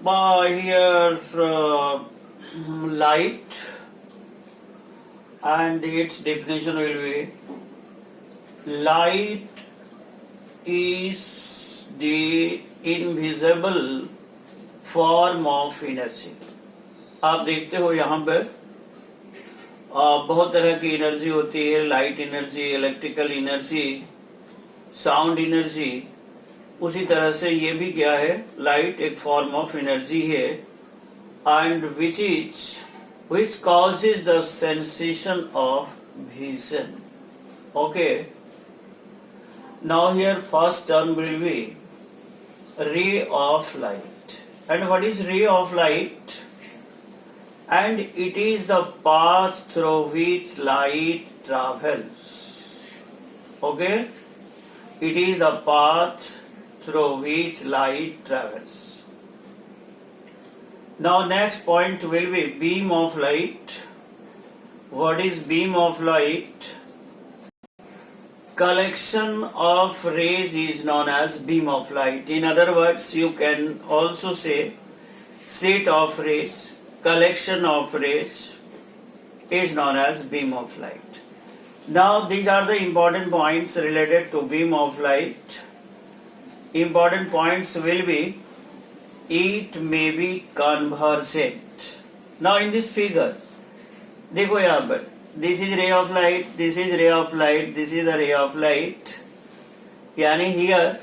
Here light, and its definition will be light is the invisible form of energy. आप देखते हो यहाँ पर बहुत तरह की एनर्जी होती है, light energy, electrical energy, sound energy. उसी तरह से ये भी क्या है, लाइट एक फॉर्म ऑफ एनर्जी है, and which causes the sensation of vision. Okay. Now here first term will be ray of light. And what is ray of light? And it is the path through which light travels. Okay? It is the path through which light travels. Now next point will be beam of light. What is beam of light? Collection of rays is known as beam of light. In other words, you can also say set of rays, collection of rays is known as beam of light. Now these are the important points related to beam of light. Important points will be it may be convergent. Now in this figure, देखो यहाँ पर, this is ray of light, this is ray of light, this is the ray of light. यानी here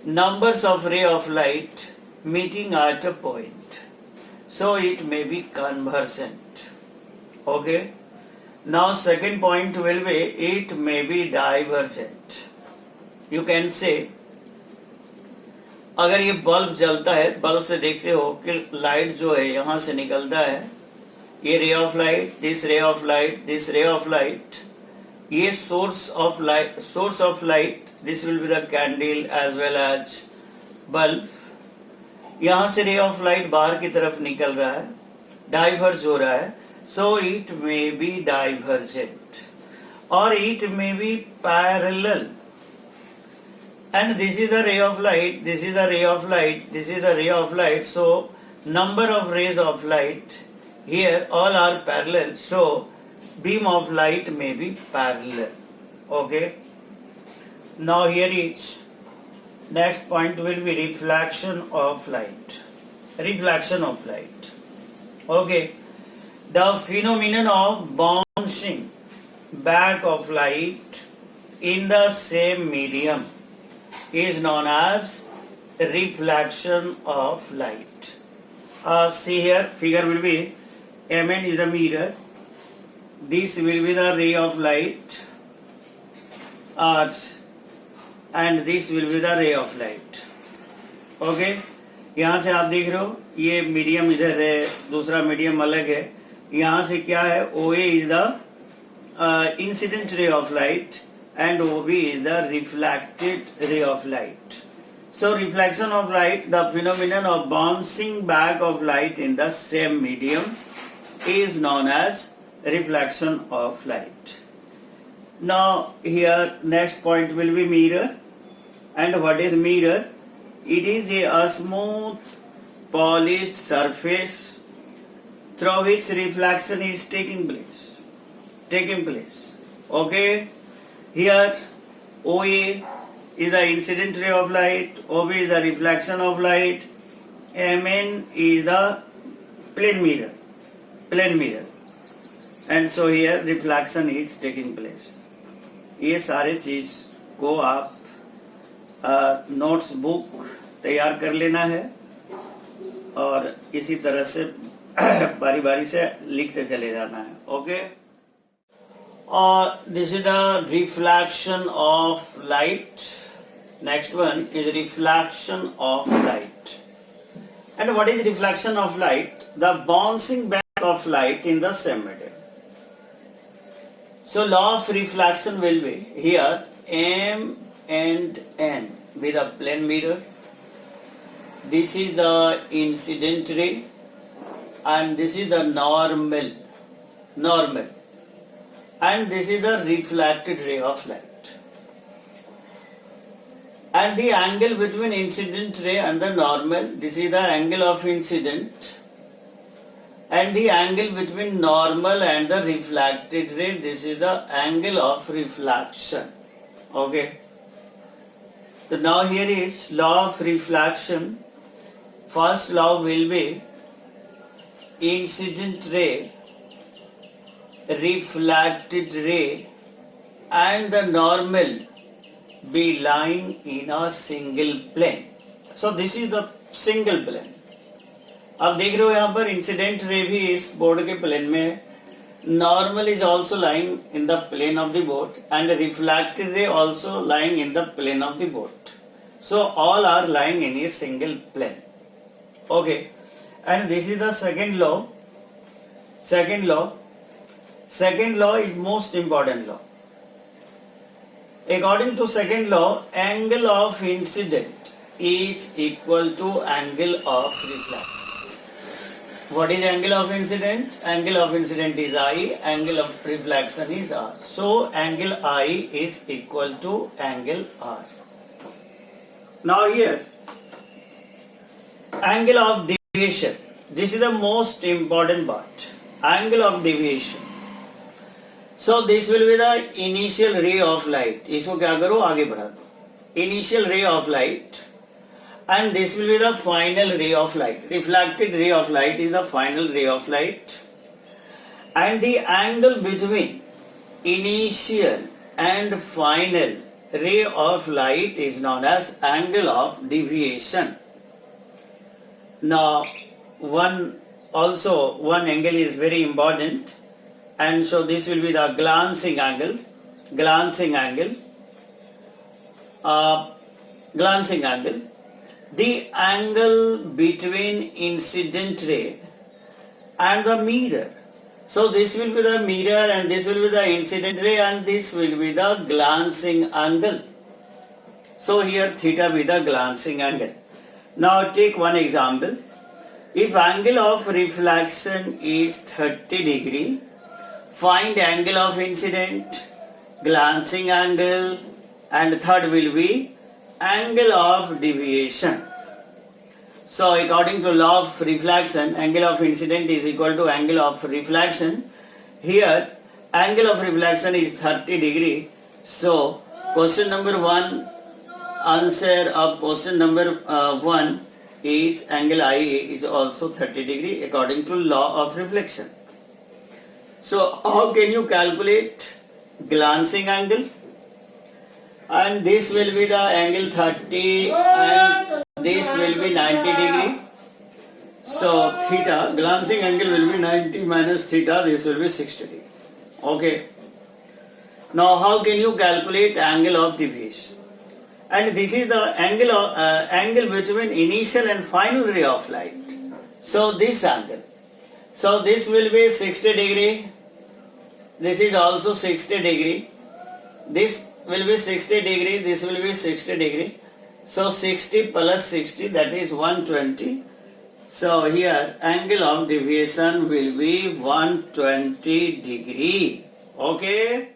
numbers of ray of light meeting at a point, so it may be convergent. Okay. Now second point will be it may be divergent. You can say अगर ये bulb जलता है, bulb से देखते हो कि light जो है यहाँ से निकलता है, ये ray of light, this ray of light, this ray of light, ये source of light, this will be the candle as well as bulb. यहाँ से रे ऑफ लाइट बाहर की तरफ निकल रहा है, डाइवर्ज हो रहा है, so it may be divergent और it may be parallel. And this is the ray of light, this is the ray of light, this is the ray of light. So number of rays of light here all are parallel. So beam of light may be parallel. Okay. Now here is next point will be reflection of light. Reflection of light. Okay. The phenomenon of bouncing back of light in the same medium is known as reflection of light. See here, figure will be Mn is the mirror. This will be the ray of light, and this will be the ray of light. Okay. यहाँ से आप देख रहे हो ये medium इधर है, दूसरा मीडियम अलग है। यहाँ से क्या है, OA is the incident ray of light and OB is the reflected ray of light. So reflection of light, the phenomenon of bouncing back of light in the same medium is known as reflection of light. Now here next point will be mirror. And what is mirror? It is a smooth polished surface through which reflection is taking place. Okay. Here OA is the incident ray of light, OB is the reflection of light, Mn is the plane mirror, and so here reflection is taking place. ये सारे चीज को आप notes book तैयार कर लेना है और इसी तरह से बारी बारी से लिखते चले जाना है. Okay. This is the reflection of light. Next one is reflection of light. And what is reflection of light? The bouncing back of light in the same medium. So law of reflection will be here M and N with a plane mirror. This is the incident ray and this is the normal. And this is the reflected ray of light. and the angle between incident ray and the normal, this is the angle of incident, and the angle between normal and the reflected ray, this is the angle of reflection. Okay. So now here is law of reflection. First law will be incident ray, reflected ray, and the normal be lying in a single plane. So this is the single plane. आप देख रहे हो यहाँ पर incident ray भी इस board के plane में है, normal is also lying in the plane of the board and reflected ray also lying in the plane of the board. So all are lying in a single plane. Okay, and this is the second law. Second law is most important law. According to second law, angle of incident is equal to angle of reflection. What is angle of incident? Angle of incident is I, angle of reflection is R. So angle I is equal to angle R. Now here, angle of deviation. This is the most important part. Angle of deviation. So this will be the initial ray of light. इसको क्या करो आगे बढ़ा दो. Initial ray of light, and this will be the final ray of light. Reflected ray of light is the final ray of light, and the angle between initial and final ray of light is known as angle of deviation. Now one angle is very important, and so this will be the glancing angle. The angle between incident ray and the mirror. So this will be the mirror and this will be the incident ray and this will be the glancing angle. So here theta be the glancing angle. Now take one example. If angle of reflection is 30 degree, find angle of incident, glancing angle, and third will be angle of deviation. So according to law of reflection, angle of incident is equal to angle of reflection. Here angle of reflection is 30 degree. So question number 1, answer of question number 1 is angle I is also 30 degree according to law of reflection. So how can you calculate glancing angle? And this will be the angle 30 and this will be 90 degree. So theta, glancing angle will be 90 minus theta, this will be 60 degree. Okay. Now how can you calculate angle of deviation? And this is the angle between initial and final ray of light. So this angle. So this will be 60 degree. This is also 60 degree. This will be 60 degree. This will be 60 degree. So 60 plus 60, that is 120. So here angle of deviation will be 120 degree. Okay.